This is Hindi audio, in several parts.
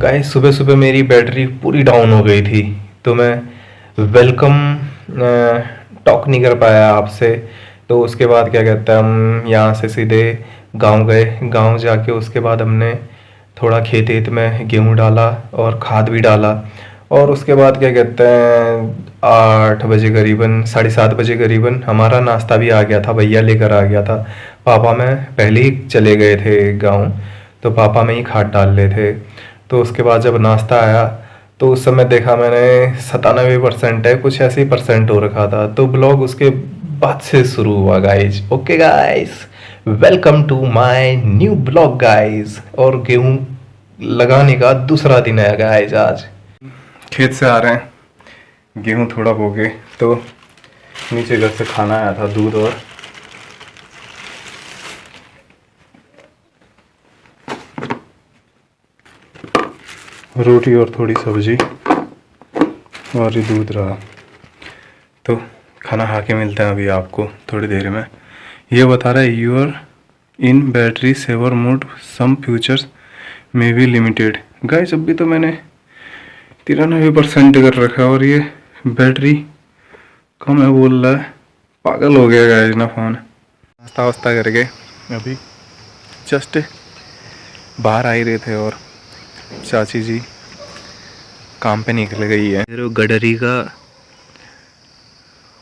गाइस सुबह सुबह मेरी बैटरी पूरी डाउन हो गई थी। तो मैं वेलकम टॉक नहीं कर पाया आपसे। तो उसके बाद क्या कहते हैं, हम यहाँ से सीधे गांव गए। गांव जाके उसके बाद हमने थोड़ा खेत वेत में गेहूँ डाला और खाद भी डाला। और उसके बाद क्या कहते हैं, 8 बजे करीबन, 7:30 बजे करीबन हमारा नाश्ता भी आ गया था, भैया लेकर आ गया था। पापा में पहले ही चले गए थे गांव, तो पापा में ही खाद डाल रहे थे। तो उसके बाद जब नाश्ता आया तो उस समय देखा मैंने 97% है, कुछ ऐसे ही परसेंट हो रखा था। तो ब्लॉग उसके बाद से शुरू हुआ guys. Okay guys, welcome to my new blog guys. और गेहूं लगाने का दूसरा दिन है गाइज। आज खेत से आ रहे हैं, गेहूं थोड़ा बोगे तो नीचे घर से खाना आया था, दूध और रोटी और थोड़ी सब्जी और ये दूध रहा। तो खाना खा के मिलते हैं अभी आपको थोड़ी देर में। ये बता रहा है you're in battery saver mode, some features may be limited. Guys अभी तो मैंने 93% कर रखा है और ये बैटरी कम है बोल रहा है। पागल हो गया गाइस ना फ़ोन। नाश्ता वास्ता करके अभी जस्ट बाहर आ ही रहे थे और चाची जी काम पे निकल गई है। मेरे गडरी का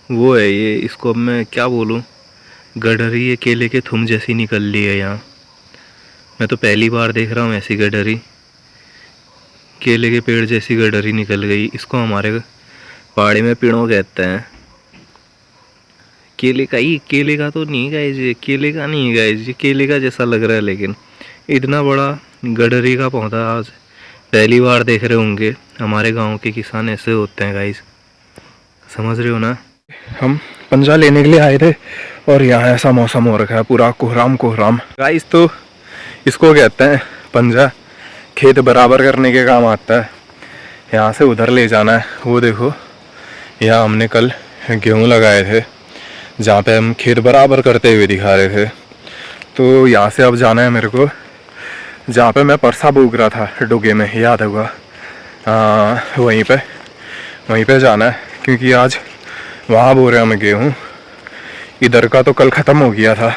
वो है ये, इसको अब मैं क्या बोलूँ, गडरी ये केले के थुम जैसी निकल ली है यहाँ। मैं तो पहली बार देख रहा हूँ ऐसी गडरी, केले के पेड़ जैसी गडरी निकल गई। इसको हमारे पहाड़ी में पिड़ों कहते हैं। केले का तो नहीं गाइस, ये केले का नहीं है गाइस, ये केले का जैसा लग रहा है लेकिन इतना बड़ा गडरी का पौधा आज पहली बार देख रहे होंगे। हमारे गांव के किसान ऐसे होते हैं गाइस, समझ रहे हो ना। हम पंजा लेने के लिए आए थे और यहाँ ऐसा मौसम हो रखा है, पूरा कोहराम कोहराम गाइस। तो इसको कहते हैं पंजा, खेत बराबर करने के काम आता है। यहाँ से उधर ले जाना है। वो देखो यहाँ हमने कल गेहूँ लगाए थे, जहाँ पे हम खेत बराबर करते हुए दिखा रहे थे। तो यहाँ से अब जाना है मेरे को जहाँ पे मैं परसा बोग रहा था डोगे में, याद होगा। वहीं पे जाना है क्योंकि आज वहाँ बो रहे हैं हम गेहूँ। इधर का तो कल ख़त्म हो गया था।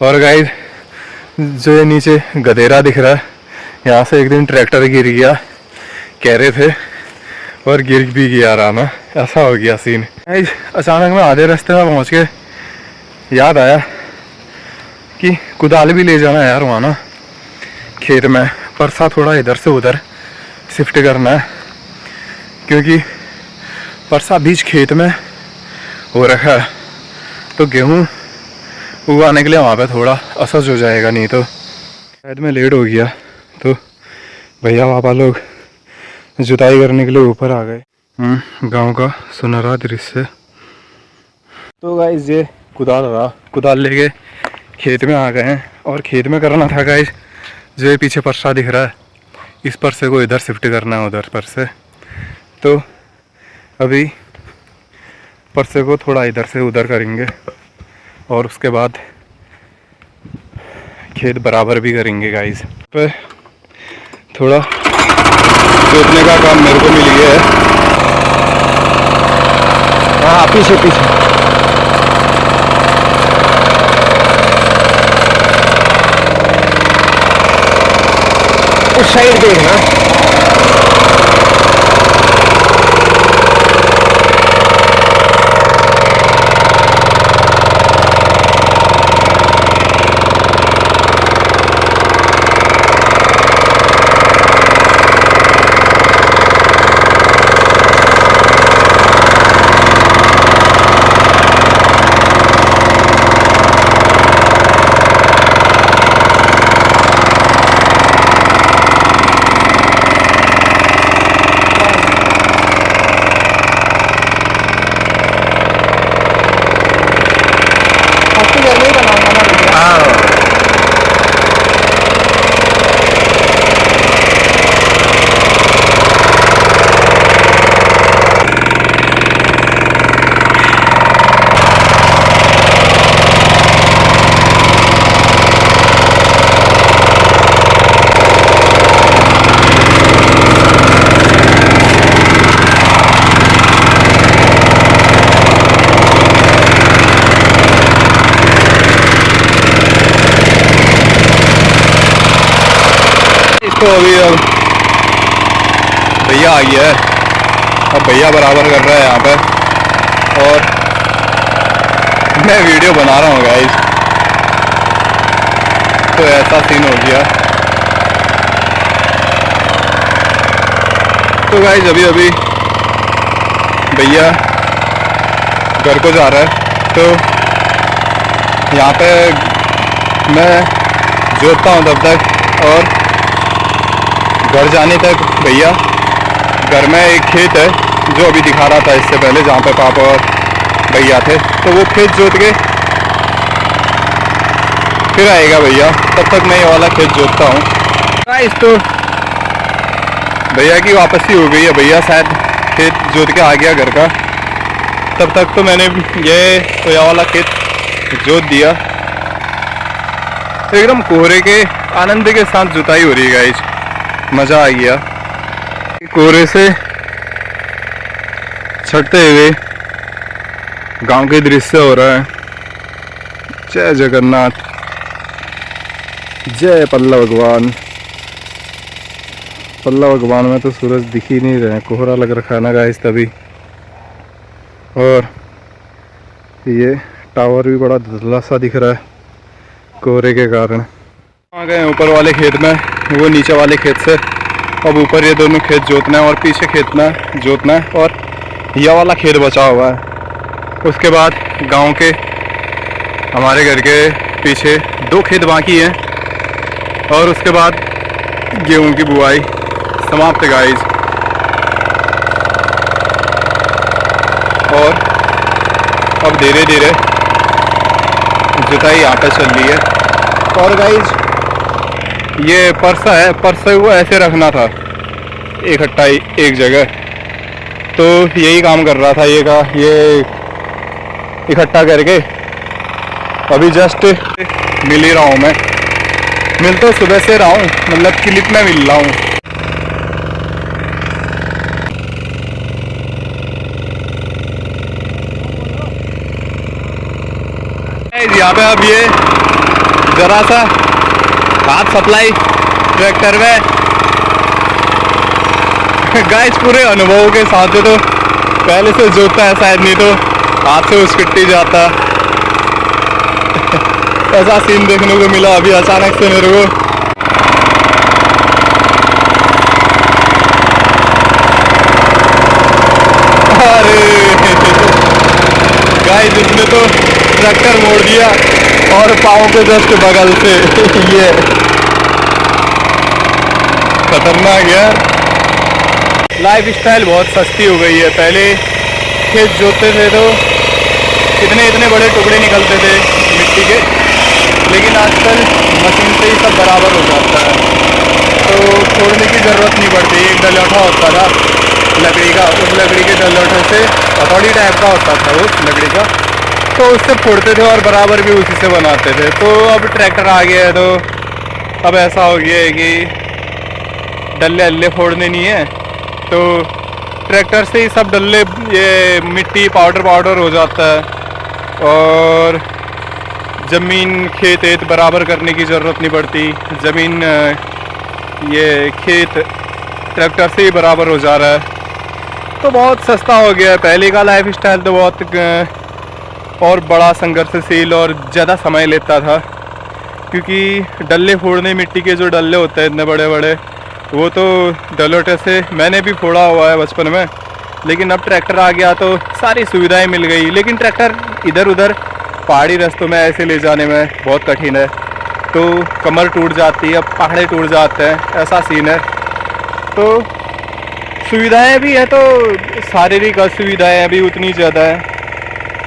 और गाइस जो ये नीचे गधेरा दिख रहा है, यहाँ से एक दिन ट्रैक्टर गिर गया कह रहे थे और गिर भी गया रहा ना, ऐसा हो गया सीन। गाइस अचानक मैं आधे रास्ते में पहुँच के याद आया कि कुदाल भी ले जाना है यार वहाँ ना खेत में। परसा थोड़ा इधर से उधर शिफ्ट करना है क्योंकि परसा बीच खेत में हो रखा है। तो गेहूँ उगाने के लिए वहाँ पे थोड़ा असर हो जाएगा, नहीं तो शायद मैं लेट हो गया। तो भैया पापा लोग जुताई करने के लिए ऊपर आ गए। गांव का सुनहरा दृश्य। तो गाइस ये कुदाल लेके खेत में आ गए हैं और खेत में करना था गाइस। जो ये पीछे परसा दिख रहा है, इस परसे को इधर शिफ्ट करना है उधर पर से। तो अभी परसे को थोड़ा इधर से उधर करेंगे और उसके बाद खेत बराबर भी करेंगे गाइस। पे थोड़ा जोतने का काम मेरे को मिल गया है। हाँ पीछे उस साइड देखना। तो अभी अब भैया आ गया है, अब भैया बराबर कर रहा है यहाँ पे और मैं वीडियो बना रहा हूँ गाइस। तो ऐसा सीन हो गया। तो गाइस अभी अभी भैया घर को जा रहा है, तो यहाँ पे मैं जोतता हूँ तब तक, और घर जाने तक भैया घर में एक खेत है जो अभी दिखा रहा था इससे पहले, जहाँ पे पापा और भैया थे, तो वो खेत जोत के फिर आएगा भैया। तब तक मैं ये वाला खेत जोतता हूँ गाइस। तो भैया की वापसी हो गई है, भैया शायद खेत जोत के आ गया घर का। तब तक तो मैंने ये वाला खेत जोत दिया। एकदम कोहरे के आनंद के साथ जुताई हो रही है गाइस, मज़ा आ गया। कोहरे से छटते हुए गांव के दृश्य हो रहा है। जय जगन्नाथ, जय पल्ला भगवान। पल्ला भगवान में तो सूरज दिख ही नहीं रहे, कोहरा लग रखा है ना गाइस तभी। और ये टावर भी बड़ा धुंधला सा दिख रहा है कोहरे के कारण। आ गए ऊपर वाले खेत में, वो नीचे वाले खेत से अब ऊपर ये दोनों खेत जोतना है और पीछे खेतना जोतना है, और यह वाला खेत बचा हुआ है। उसके बाद गांव के हमारे घर के पीछे 2 खेत बाकी हैं, और उसके बाद गेहूं की बुआई समाप्त गाइस। और अब धीरे धीरे जुताई यहाँ पे चल रही है। और गाइस ये परसा है, परसे को ऐसे रखना था इकट्ठा एक जगह, तो यही काम कर रहा था ये इकट्ठा करके अभी जस्ट मिल ही रहा हूँ मैं। मिल तो सुबह से रहा हूँ, मतलब क्लिप में मिल रहा हूँ। यहाँ पे अब ये जरा सा हाथ सप्लाई ट्रैक्टर में गाइस पूरे अनुभव के साथ जो, तो पहले से जोतता है शायद, नहीं तो हाथ से उसकिट्टी जाता। ऐसा सीन देखने को मिला अभी अचानक से मेरे को। अरे गाइस इसने तो ट्रैक्टर मोड़ दिया और पाँव के जस्ट बगल से ये खतरनाक है। लाइफ स्टाइल बहुत सस्ती हो गई है। पहले खेत जोतते थे तो इतने बड़े टुकड़े निकलते थे मिट्टी के, लेकिन आजकल मशीन से ही सब बराबर हो जाता है, तो फोड़ने की ज़रूरत नहीं पड़ती। एक डलोठा होता था लकड़ी का, उस लकड़ी के डलोठे से हथौड़ी टाइप का होता था उस लकड़ी का, तो उससे फोड़ते थे और बराबर भी उसी से बनाते थे। तो अब ट्रैक्टर आ गया है, तो अब ऐसा हो गया है कि डल्ले अल्ले फोड़ने नहीं है, तो ट्रैक्टर से ही सब डल्ले ये मिट्टी पाउडर हो जाता है, और ज़मीन खेत बराबर करने की ज़रूरत नहीं पड़ती। ज़मीन ये खेत ट्रैक्टर से ही बराबर हो जा रहा है, तो बहुत सस्ता हो गया है। पहले का लाइफ स्टाइल तो बहुत और बड़ा संघर्षशील और ज़्यादा समय लेता था, क्योंकि डल्ले फोड़ने, मिट्टी के जो डल्ले होते हैं इतने बड़े बड़े, वो तो डलोटे से मैंने भी फोड़ा हुआ है बचपन में, लेकिन अब ट्रैक्टर आ गया तो सारी सुविधाएं मिल गई। लेकिन ट्रैक्टर इधर उधर पहाड़ी रास्तों में ऐसे ले जाने में बहुत कठिन है, तो कमर टूट जाती है, पहाड़े टूट जाते हैं, ऐसा सीन है। तो सुविधाएं भी है, तो शारीरिक असुविधाएं भी उतनी ज़्यादा है।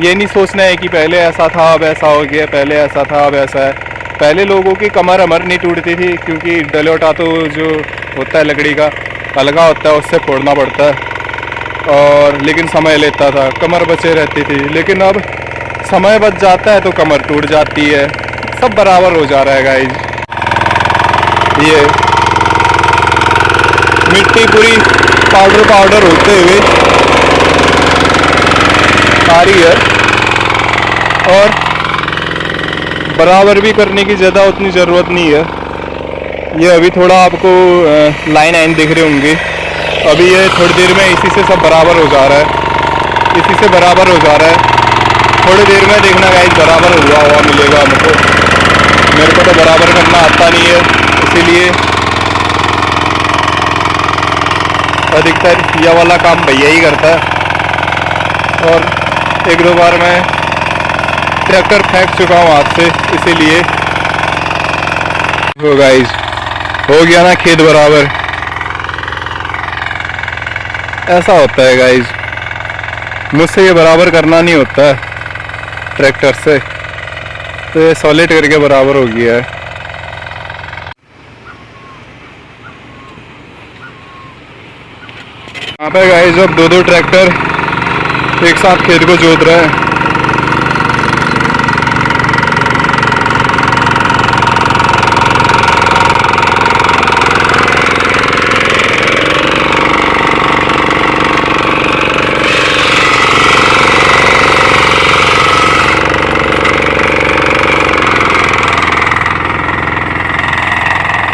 ये नहीं सोचना है कि पहले ऐसा था अब ऐसा हो गया, पहले ऐसा था अब ऐसा है। पहले लोगों की कमर अमर नहीं टूटती थी, क्योंकि डलोटा तो जो होता है लकड़ी का अलगा होता है, उससे फोड़ना पड़ता है, और लेकिन समय लेता था, कमर बचे रहती थी। लेकिन अब समय बच जाता है तो कमर टूट जाती है, सब बराबर हो जा रहा है गाइस। ये मिट्टी पूरी पाउडर होते हुए आ रही है, और बराबर भी करने की ज़्यादा उतनी ज़रूरत नहीं है। ये अभी थोड़ा आपको लाइन आइन दिख रही होंगी, अभी ये थोड़ी देर में इसी से सब बराबर हो जा रहा है, इसी से बराबर हो जा रहा है। थोड़ी देर में देखना गाइस बराबर हुआ मिलेगा हमको। मेरे को तो बराबर करना आता नहीं है, इसीलिए अधिकतर यह वाला काम भैया ही करता है। और एक दो बार मैं ट्रैक्टर फेंक चुका हूँ हाथ से, इसीलिए। तो गाइस हो गया ना खेत बराबर। ऐसा होता है गाइस, मुझसे ये बराबर करना नहीं होता है ट्रैक्टर से, तो ये सॉलिड करके बराबर हो गया है। यहाँ पे गाइस अब दो ट्रैक्टर एक साथ खेत को जोत रहे हैं।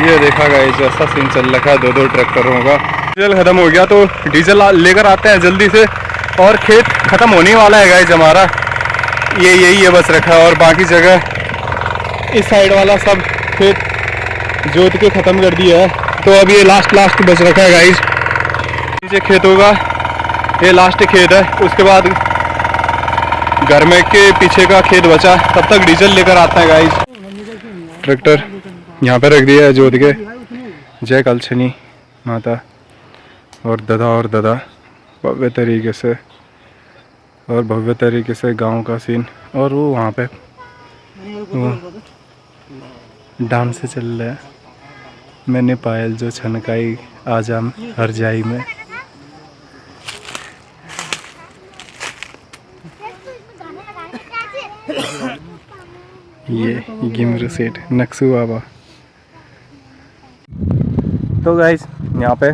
ये देखा गाइस ऐसा सीन चल रखा है दो ट्रैक्टरों का। डीजल खत्म हो गया तो डीजल लेकर आते हैं जल्दी से, और खेत खत्म होने वाला है गाइस हमारा। ये यही है बस रखा है, और बाकी जगह इस साइड वाला सब खेत जोत के ख़त्म कर दिया है। तो अब ये लास्ट बच रखा है गाइस। नीचे खेतों का ये लास्ट खेत है, उसके बाद घर में के पीछे का खेत बचा, तब तक डीजल लेकर आता है गाइस। ट्रैक्टर यहाँ पे रख दिया है जोत के। जय कलछनी माता और दादा भव्य तरीके से गांव का सीन। और वो वहाँ पे वो डांस चल रहा है, मैंने पायल जो छनकाई आजाम हर जाई में। ये गिमरू सेठ नक्सू बाबा। तो गाइस यहाँ पे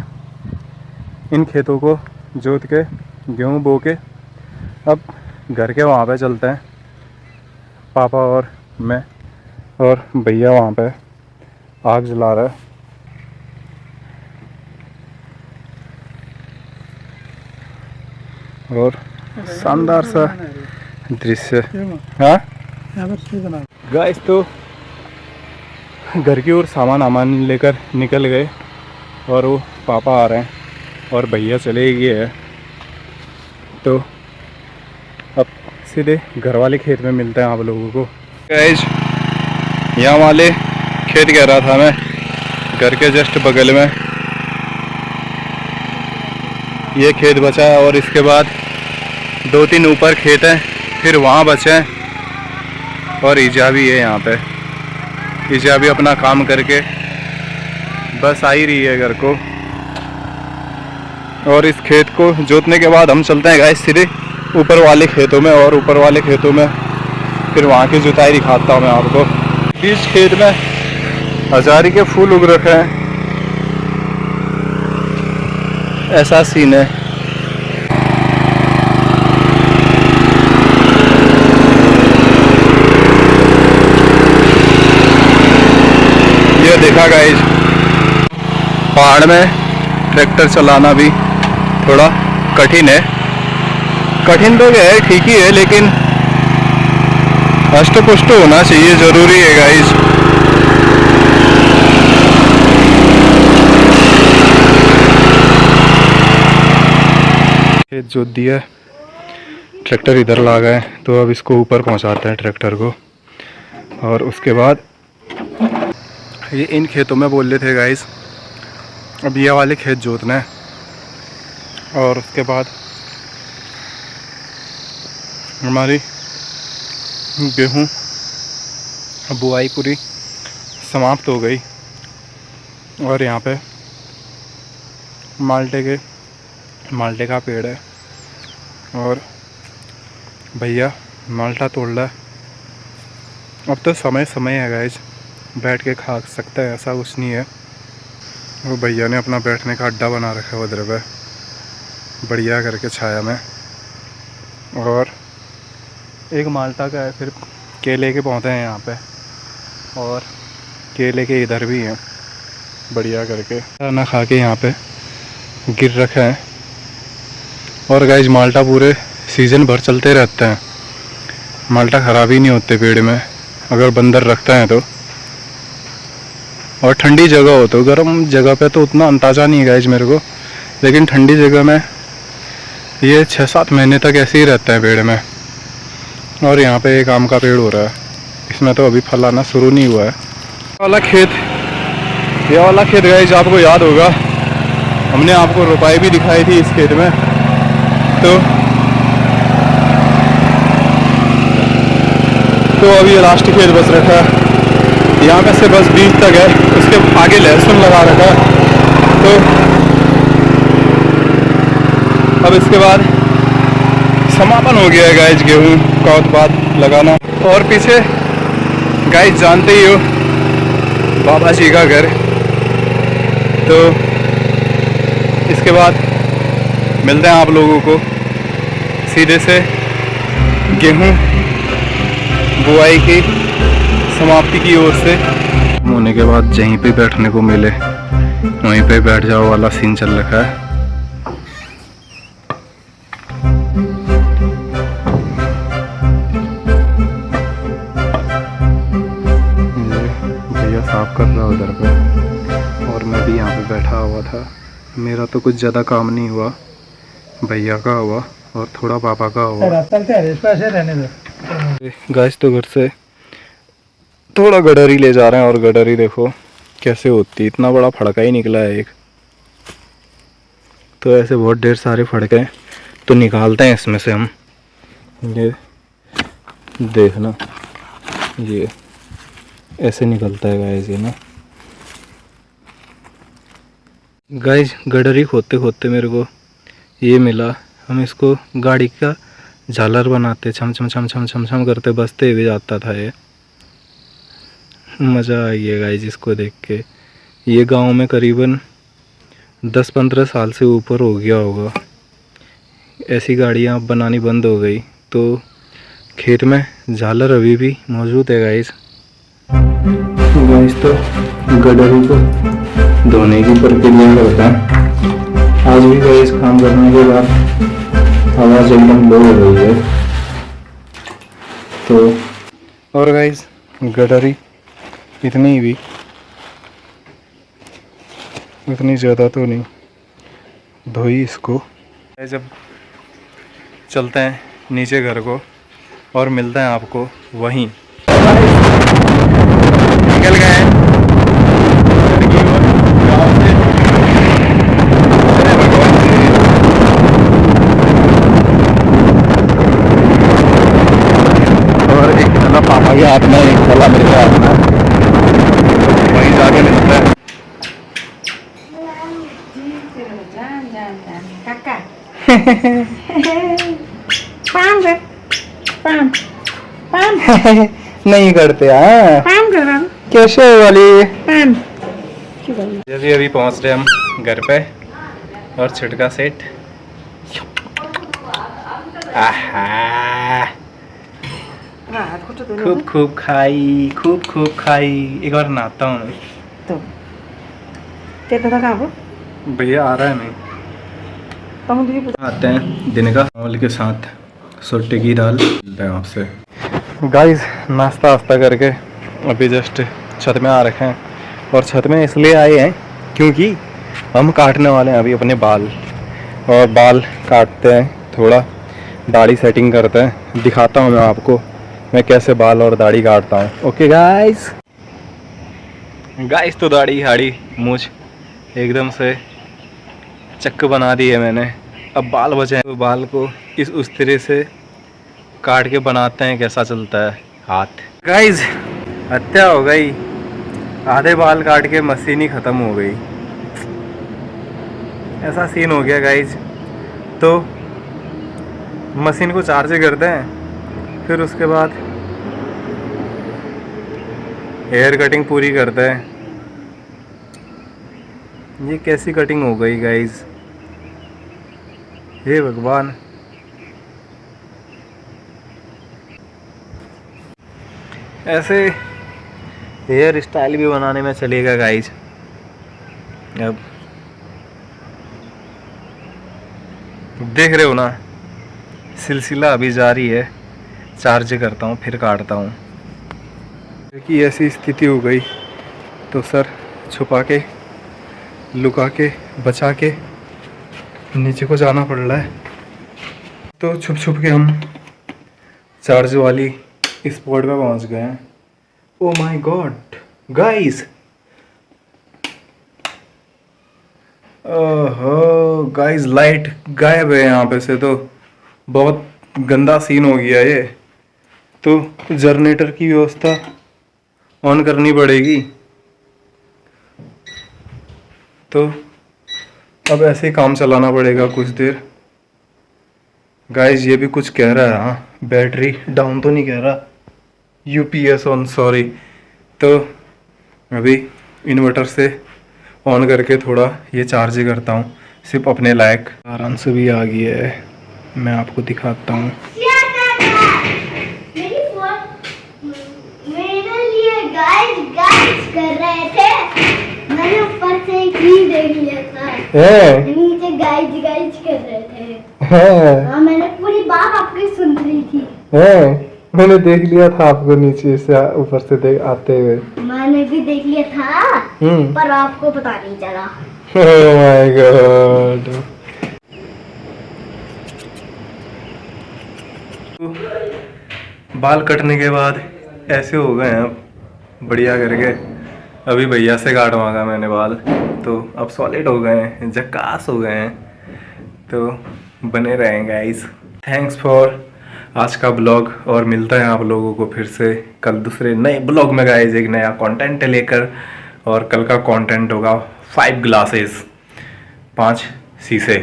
इन खेतों को जोत के गेहूँ बो के अब घर के वहाँ पे चलते हैं, पापा और मैं, और भैया वहाँ पे आग जला रहा है। और शानदार सा दृश्य। हाँ गाइस तो घर की ओर सामान लेकर निकल गए, और वो पापा आ रहे हैं और भैया चले गए हैं। तो अब सीधे घर वाले खेत में मिलते हैं आप लोगों को। गाइस यहाँ वाले खेत कह रहा था मैं, घर के जस्ट बगल में ये खेत बचा है, और इसके बाद 2-3 ऊपर खेत हैं, फिर वहाँ बचे हैं। और ईजा भी है यहाँ पे, ईजा भी अपना काम करके बस आ ही रही है घर को। और इस खेत को जोतने के बाद हम चलते हैं गाइस सीधे ऊपर वाले खेतों में, और ऊपर वाले खेतों में फिर वहाँ की जुताई दिखाता हूँ मैं आपको। बीच खेत में हजारी के फूल उग रखे हैं, ऐसा सीन है। ये देखा गाइस, पहाड़ में ट्रैक्टर चलाना भी थोड़ा कठिन है। कठिन तो क्या है, ठीक ही है, लेकिन हष्ट पुष्ट होना चाहिए, ज़रूरी है गाइस। खेत जोत दिया, ट्रैक्टर इधर ला गए, तो अब इसको ऊपर पहुंचाते हैं ट्रैक्टर को। और उसके बाद ये इन खेतों में बोल रहे थे गाइस, अब ये वाले खेत जोतना है, और उसके बाद हमारी गेहूँ बुआई पूरी समाप्त हो गई। और यहाँ पे माल्टे का पेड़ है, और भैया माल्टा तोड़ रहा है। अब तो समय है गाइस, बैठ के खा सकता है, ऐसा कुछ नहीं है। वो भैया ने अपना बैठने का अड्डा बना रखा है उधर पे, बढ़िया करके छाया में। और एक माल्टा का है, फिर केले के पौधे हैं यहाँ पे, और केले के इधर भी हैं। बढ़िया करके खाना खा के यहाँ पे गिर रखे हैं। और गाइज माल्टा पूरे सीज़न भर चलते रहते हैं, माल्टा ख़राब ही नहीं होते पेड़ में अगर बंदर रखते हैं तो। और ठंडी जगह हो तो, गर्म जगह पे तो उतना अंदाज़ा नहीं है गाइज मेरे को, लेकिन ठंडी जगह में ये 6-7 महीने तक ऐसे ही रहते हैं पेड़ में। और यहाँ पे एक आम का पेड़ हो रहा है, इसमें तो अभी फल आना शुरू नहीं हुआ है। ये वाला खेत गाइज आपको याद होगा, हमने आपको रोपाई भी दिखाई थी इस खेत में। तो अभी ये लास्ट खेत बस रखा है, यहाँ पे से बस बीज तक है, उसके आगे लहसुन लगा रखा है। तो अब इसके बाद समापन हो गया है गाइज गेहूँ का उत्पाद लगाना। और पीछे गाइज जानते ही हो बाबा जी का घर। तो इसके बाद मिलते हैं आप लोगों को सीधे से गेहूँ बुआई की समाप्ति की ओर से। होने के बाद जहीं पे बैठने को मिले वहीं पे बैठ जाओ वाला सीन चल रखा है। भैया साफ कर रहा है उधर पे, और मैं भी यहाँ पे बैठा हुआ था। मेरा तो कुछ ज़्यादा काम नहीं हुआ, भैया का हुआ और थोड़ा पापा का हुआ। गाइस तो घर से थोड़ा गडरी ले जा रहे हैं, और गडरी देखो कैसे होती, इतना बड़ा फड़का ही निकला है एक। तो ऐसे बहुत ढेर सारे फड़के तो निकालते हैं इसमें से हम। ये देखना, ये ऐसे निकलता है गाइस ये ना। गाइस गडरी खोदते खोदते मेरे को ये मिला। हम इसको गाड़ी का झालर बनाते, छम छम छम छम छम छम करते बजते हुए जाता था ये। मज़ा आई है गाइस इसको देख के। ये गांव में करीबन 10-15 साल से ऊपर हो गया होगा, ऐसी गाड़ियाँ बनानी बंद हो गई। तो खेत में झालर अभी भी मौजूद है गाइस। तो गडरी को धोने की प्रक्रिया करता है। आज भी गाइस काम करने के बाद आवाज़ एकदम लो हो गई है। तो और गाइस गडरी इतनी भी, इतनी ज़्यादा तो नहीं धोई इसको। जब चलते हैं नीचे घर को और मिलते हैं आपको वहीं। निकल गए हैं और एक थैला पापा के हाथ में, एक थैला मेरे हाथ में, वहीं जाके मिलता है। नहीं करते हाँ, कैसे वाली। अभी पहुंच रहे हम घर पे और छिटका सेट। खूब खूब खाई, खूब खूब खाई। एक बार नहाता हूँ तो भैया आ रहा है नहीं। आते हैं दिन का चावल के साथ सोटे की दाल आपसे। गाइस नाश्ता वास्ता करके अभी जस्ट छत में आ रखे हैं, और छत में इसलिए आए हैं क्योंकि हम काटने वाले हैं अभी अपने बाल। और बाल काटते हैं, थोड़ा दाढ़ी सेटिंग करते हैं। दिखाता हूँ मैं आपको मैं कैसे बाल और दाढ़ी काटता हूँ। Okay guys. गाइस तो दाढ़ी हाड़ी मूछ एकदम से चक्क बना दी है मैंने। अब बाल बचे हैं, तो बाल को उस तरह से काट के बनाते हैं कैसा चलता है हाथ। गाइस हत्या हो गई, आधे बाल काट के मशीन ही ख़त्म हो गई। ऐसा सीन हो गया गाइस। तो मशीन को चार्ज करते हैं, फिर उसके बाद हेयर कटिंग पूरी करते हैं। ये कैसी कटिंग हो गई गाइस, हे भगवान। ऐसे हेयर स्टाइल भी बनाने में चलेगा गाइस। अब देख रहे हो ना, सिलसिला अभी जारी है। चार्ज करता हूँ फिर काटता हूँ। कि ऐसी स्थिति हो गई तो सर छुपा के, लुका के, बचा के नीचे को जाना पड़ रहा है। तो छुप छुप के हम चार्ज वाली स्पॉट पे पहुंच गए हैं। ओ माय गॉड गाइस, ओहो गाइस, लाइट गायब है यहाँ पे से। तो बहुत गंदा सीन हो गया ये। तो जनरेटर की व्यवस्था ऑन करनी पड़ेगी। तो अब ऐसे ही काम चलाना पड़ेगा कुछ देर। गाइस ये भी कुछ कह रहा है, हाँ बैटरी डाउन तो नहीं कह रहा, यूपीएस ऑन, सॉरी। तो अभी इन्वर्टर से ऑन करके थोड़ा ये चार्ज करता हूँ, सिर्फ अपने लायक। आराम से भी आ गया है, मैं आपको दिखाता हूँ। कर रहे थे, मैंने ऊपर से ही देख लिया था। नीचे गाइज गाइज कर रहे थे। हाँ मैंने पूरी बात आपकी सुन रही थी। मैंने देख लिया था आपको नीचे से ऊपर से देख आते हुए। मैंने भी देख लिया था, पर आपको पता नहीं चला। Oh my God। बाल कटने के बाद ऐसे हो गए हैं अब बढ़िया करके। अभी भैया से काटवागा मैंने बाल, तो अब सॉलिड हो गए हैं, झकास हो गए हैं। तो बने रहें गाइस। थैंक्स फॉर आज का ब्लॉग, और मिलता है आप लोगों को फिर से कल दूसरे नए ब्लॉग में गाइस, एक नया कंटेंट लेकर। और कल का कंटेंट होगा 5 ग्लासेस, 5 शीशे।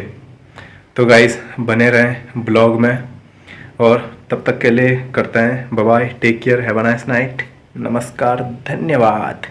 तो गाइस बने रहें ब्लॉग में, और तब तक के लिए करते हैं bye bye, take care, have a nice night, नमस्कार, धन्यवाद।